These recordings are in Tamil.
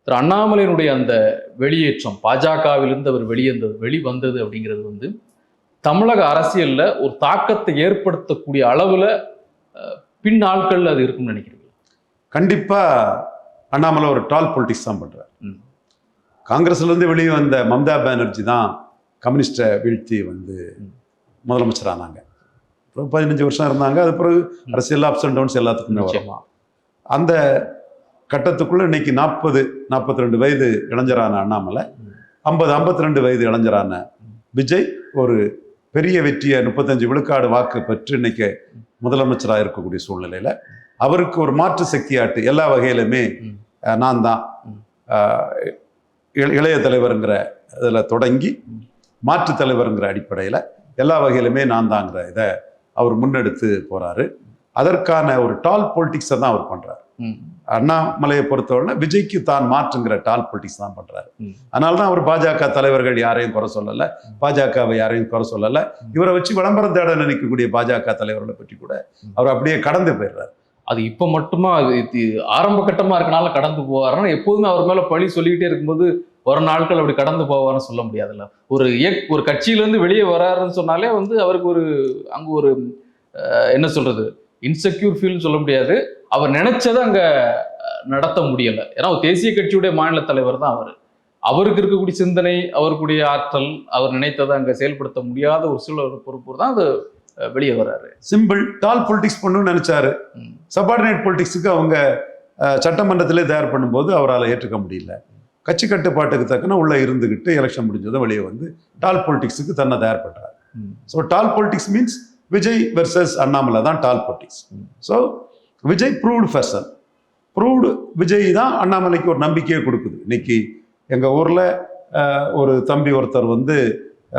திரு அண்ணாமலையினுடைய அந்த வெளியேற்றம், பாஜகவிலிருந்து அவர் வெளிவந்தது அப்படிங்கிறது வந்து தமிழக அரசியல்ல ஒரு தாக்கத்தை ஏற்படுத்தக்கூடிய அளவுல பின் நாட்கள் அது இருக்கும்னு நினைக்கிறீங்க? கண்டிப்பா அண்ணாமலை ஒரு டால் பொலிட்டிக்ஸ் தான் பண்றாரு. காங்கிரஸ்ல இருந்து வெளியே வந்த மம்தா பானர்ஜி தான் கம்யூனிஸ்டை வீழ்த்தி வந்து முதலமைச்சரானாங்க. 15 வருஷம் இருந்தாங்க. அது பிறகு அரசியல் அப்ஸ் அண்ட் டவுன்ஸ் எல்லாத்துக்குமே வரும். அந்த கட்டத்துக்குள்ள இன்னைக்கு 42 வயது இளைஞரான அண்ணாமலை, 52 வயது இளைஞரான விஜய் ஒரு பெரிய வெற்றியை 35 விழுக்காடு வாக்கு பெற்று இன்னைக்கு முதலமைச்சராக இருக்கக்கூடிய சூழ்நிலையில அவருக்கு ஒரு மாற்று சக்தியாட்டு எல்லா வகையிலுமே நான் தான் இளைய தலைவருங்கிற இதில் தொடங்கி மாற்று தலைவருங்கிற அடிப்படையில் எல்லா வகையிலுமே நான் தாங்கிற இதை அவர் முன்னெடுத்து போறாரு. அதற்கான ஒரு டால் பொலிட்டிக்ஸை தான் அவர் பண்றாரு. அண்ணாமலையை பொறுத்தவரை விஜய்க்கு தான் மாற்றுங்கிற டால் பொலிட்டிக்ஸ் தான் பண்றாரு. அதனால்தான் அவர் பாஜக தலைவர்கள் யாரையும் குறை சொல்லலை, பாஜகவை யாரையும் குறை சொல்லலை. இவரை வச்சு விளம்பரம் தேட நினைக்கக்கூடிய பாஜக தலைவர்களை பற்றி கூட அவர் அப்படியே கடந்து போயிடுறாரு. அது இப்ப மட்டுமா ஆரம்ப கட்டமா இருக்கனால கடந்து போவாருன்னா, எப்போதுமே அவர் மேல பழி சொல்லிக்கிட்டே இருக்கும்போது ஒரு நாட்கள் அப்படி கடந்து போவாருன்னு சொல்ல முடியாதுல்ல. ஒரு கட்சியிலேருந்து வெளியே வராருன்னு சொன்னாலே வந்து அவருக்கு அங்க ஒரு என்ன சொல்றது, இன்செக்யூர் ஃபீல்னு சொல்ல முடியாது. அவர் நினைச்சதை அங்க நடத்த முடியல. ஏன்னா ஒரு தேசிய கட்சியுடைய மாநில தலைவர் தான் அவருக்கு இருக்கக்கூடிய சிந்தனை, அவருக்குடைய ஆற்றல், அவர் நினைத்ததை அங்க செயல்படுத்த முடியாத ஒரு சில பொறுப்பு தான் அது வெளியே வர்றாரு. சிம்பிள் டால் பொலிட்டிக்ஸ் பண்ணணும்னு நினைச்சாரு. சபார்டினேட் பொலிட்டிக்ஸுக்கு அவங்க சட்டமன்றத்திலே தயார் பண்ணும்போது அவரால் ஏற்றுக்க முடியல. கட்சி கட்டுப்பாட்டுக்கு தக்கன உள்ள இருந்துகிட்டு எலெக்ஷன் முடிஞ்சதும் வெளியே வந்து டால் பொலிட்டிக்ஸுக்கு தன்னை தயார் பண்றாரு. So tall politics means Vijay versus Annamalai தான் tall politics. So Vijay proved person. Proved Vijay தான் அண்ணாமலைக்கு ஒரு நம்பிக்கையை கொடுக்குது. இன்னைக்கு எங்க ஊர்ல ஒரு தம்பி ஒருத்தர் வந்து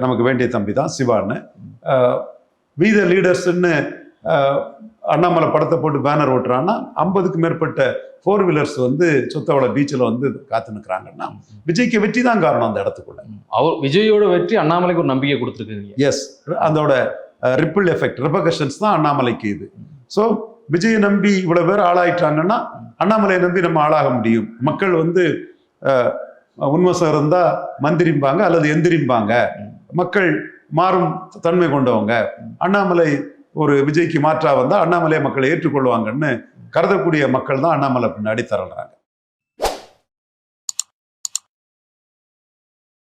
நமக்கு வேண்டிய தம்பி தான் சிவான்னு, வி த லீடர்ஸ்ன்னு அண்ணாமலை படத்தை போட்டு பேனர் ஓட்டுறான்னா 50க்கு மேற்பட்ட 4 வீலர்ஸ் வந்து சொத்தவள பீச்சில் வந்து காத்து நிற்கிறாங்கன்னா விஜய்க்கு வெற்றி தான் காரணம் அந்த இடத்துக்குள்ள. அவர் விஜயோட வெற்றி அண்ணாமலைக்கு ஒரு நம்பிக்கை கொடுத்துருக்கு. எஸ், அதோட ரிப்பிள் எஃபெக்ட், ரெபகஷன்ஸ் தான் அண்ணாமலைக்கு இது. ஸோ விஜயை நம்பி இவ்வளவு பேர் ஆளாயிட்டாங்கன்னா அண்ணாமலையை நம்பி நம்ம ஆளாக முடியும். மக்கள் வந்து உண்மசம் இருந்தா மந்திரிம்பாங்க அல்லது எந்திரிம்பாங்க. மக்கள் மாறும் தன்மை கொண்டவங்க. அண்ணாமலை ஒரு விஜய்க்கு மாற்றா வந்தா அண்ணாமலையை மக்களை ஏற்றுக்கொள்வாங்கன்னு கருதக்கூடிய மக்கள் தான் அண்ணாமலை பின்னாடி தரல்றாங்க.